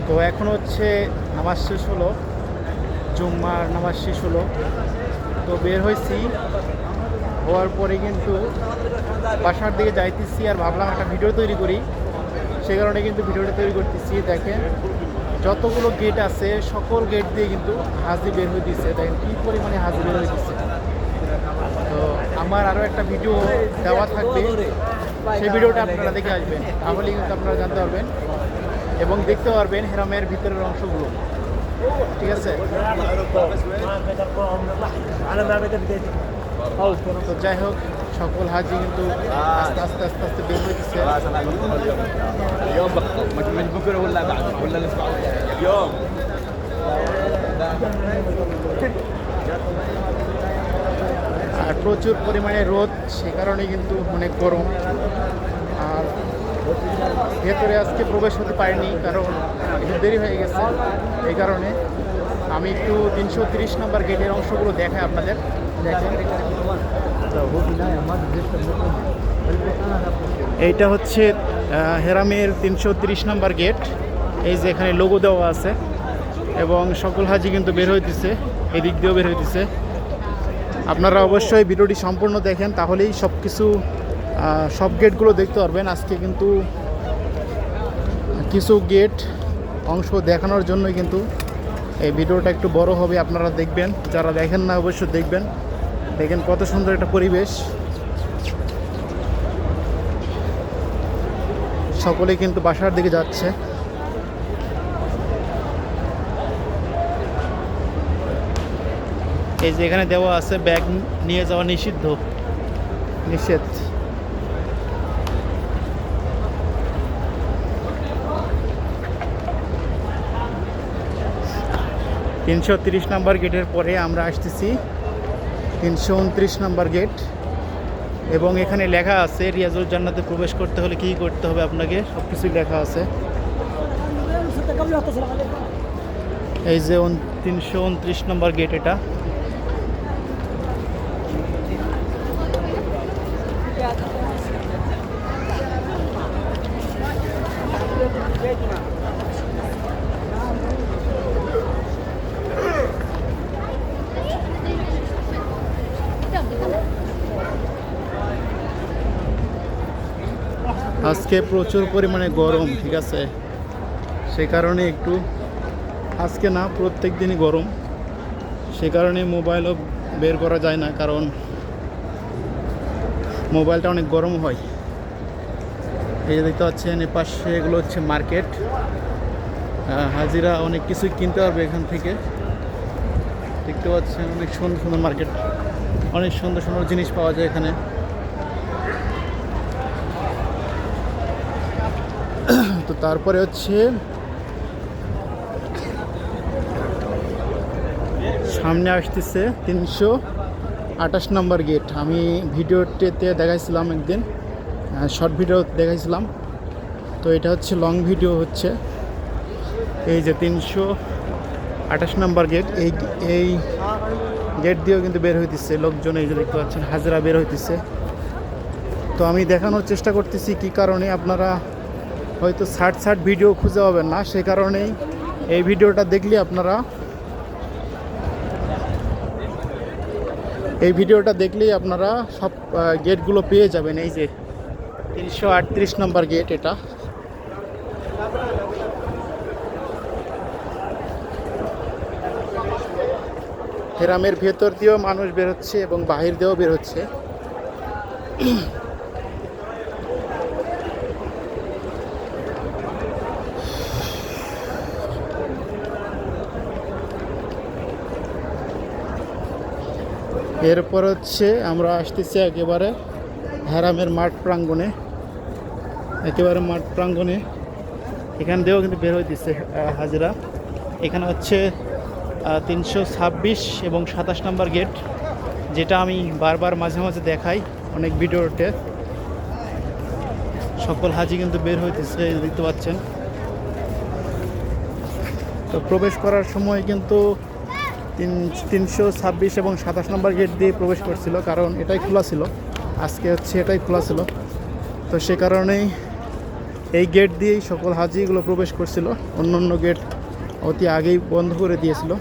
তো এখন হচ্ছে নামাজ শেষ হলো, জুম্মার নামাজ শেষ হলো। তো বের হয়েছি, হওয়ার পরে কিন্তু বাসার দিকে যাইতেছি আর ভাবলাম একটা ভিডিও তৈরি করি, সেই কারণে কিন্তু ভিডিওটা তৈরি করতেছি। দেখেন যতগুলো গেট আছে সকল গেট দিয়ে কিন্তু হাজি বের হয়ে দিচ্ছে, দেখেন কী পরিমাণে হাজি বের হয়ে দিচ্ছে। তো আমার আরও একটা ভিডিও দেওয়া থাকবে, সেই ভিডিওটা আপনারা দেখে আসবেন, তাহলেই কিন্তু আপনারা জানতে পারবেন এবং দেখতে পারবেন হেরামের ভিতরের অংশগুলো। ঠিক আছে, তো যাই হোক সকল হাজি কিন্তু আস্তে আস্তে আস্তে আস্তে বের হইতেছে। আর প্রচুর পরিমাণে রোদ, সে কারণে কিন্তু অনেক গরম। আর ভেতরে আজকে প্রবেশ হতে পারিনি, কারণ একটু দেরি হয়ে গেছে। এই কারণে আমি একটু 330 নম্বর গেটের অংশগুলো দেখাই আপনাদের। দেখেন এইটা হচ্ছে হেরামের 330 নম্বর গেট। এই যে এখানে লোগো দেওয়া আছে এবং সকল হাজি কিন্তু বের হইতেছে, এদিক দিয়েও বের হইতেছে। আপনারা অবশ্যই ভিডিওটি সম্পূর্ণ দেখেন, তাহলেই সব কিছু সব গেটগুলো দেখতে পারবেন। আজকে কিন্তু কিছু গেট অংশ দেখানোর জন্যই কিন্তু এই ভিডিওটা একটু বড় হবে, আপনারা দেখবেন। যারা দেখেন না অবশ্যই দেখবেন। দেখেন কত সুন্দর একটা পরিবেশ, সকলেই কিন্তু বাসার দিকে যাচ্ছে। এই যে এখানে দেওয়া আছে ব্যাগ নিয়ে যাওয়া নিষিদ্ধ, নিষেধ। তিনশো 30 নম্বর গেটের পরে আমরা আসতেছি 329 নম্বর গেট এবং এখানে লেখা আছে রিয়াজুল জান্নাতে প্রবেশ করতে হলে কী করতে হবে আপনাকে, সব কিছুই লেখা আছে। এই যে 329 নম্বর গেট, এটা আজকে প্রচুর পরিমাণে গরম। ঠিক আছে, সে কারণে একটু, আজকে না প্রত্যেক দিনই গরম, সে কারণে মোবাইলও বের করা যায় না, কারণ মোবাইলটা অনেক গরম হয়। এই যে দেখতে পাচ্ছেন এ পাশে এগুলো হচ্ছে মার্কেট, হাজিরা অনেক কিছুই কিনতে পারবে এখান থেকে। দেখতে পাচ্ছেন অনেক সুন্দর সুন্দর মার্কেট, অনেক সুন্দর সুন্দর জিনিস পাওয়া যায় এখানে। তো তারপরে হচ্ছে সামনে আসতেছে 328 নম্বর গেট। আমি ভিডিওটিতে দেখাইছিলাম একদিন, শর্ট ভিডিও দেখাইছিলাম। তো এটা হচ্ছে লং ভিডিও হচ্ছে। এই যে 328 নম্বর গেট, এই গেট দিয়েও কিন্তু বের হইতেছে লোকজন। এই যে দেখতে পাচ্ছেন হাজিরা বের হইতেছে। তো আমি দেখানোর চেষ্টা করতেছি কি কারণে, আপনারা হয়তো শার্ট ভিডিও খুঁজে পাবেন না, সে কারণেই এই ভিডিওটা দেখলে আপনারা, এই ভিডিওটা দেখলেই আপনারা সব গেটগুলো পেয়ে যাবেন। এই যে 338 নম্বর গেট, এটা হেরামের ভেতর দিয়েও মানুষ বেরোচ্ছে এবং বাহির দিয়েও বের হচ্ছে। এরপর হচ্ছে আমরা আসতেছি একেবারে হেরামের মাঠ প্রাঙ্গণে, একেবারে মাঠ প্রাঙ্গণে। এখান দিয়েও কিন্তু বের হইতেছে হাজিরা। এখানে হচ্ছে 326 এবং 27 নম্বর গেট, যেটা আমি বারবার মাঝে মাঝে দেখাই অনেক ভিডিওতে। সকল হাজি কিন্তু বের হইতেছে, দেখতে পাচ্ছেন। তো প্রবেশ করার সময় কিন্তু 326 এবং 27 নম্বর গেট দিয়ে প্রবেশ করছিল, কারণ এটাই খোলা ছিল। আজকে হচ্ছে এটাই খোলা ছিল, তো সে কারণেই এই গেট দিয়েই সকল হাজিগুলো প্রবেশ করছিল, অন্য অন্য গেট অতি আগেই বন্ধ করে দিয়েছিল।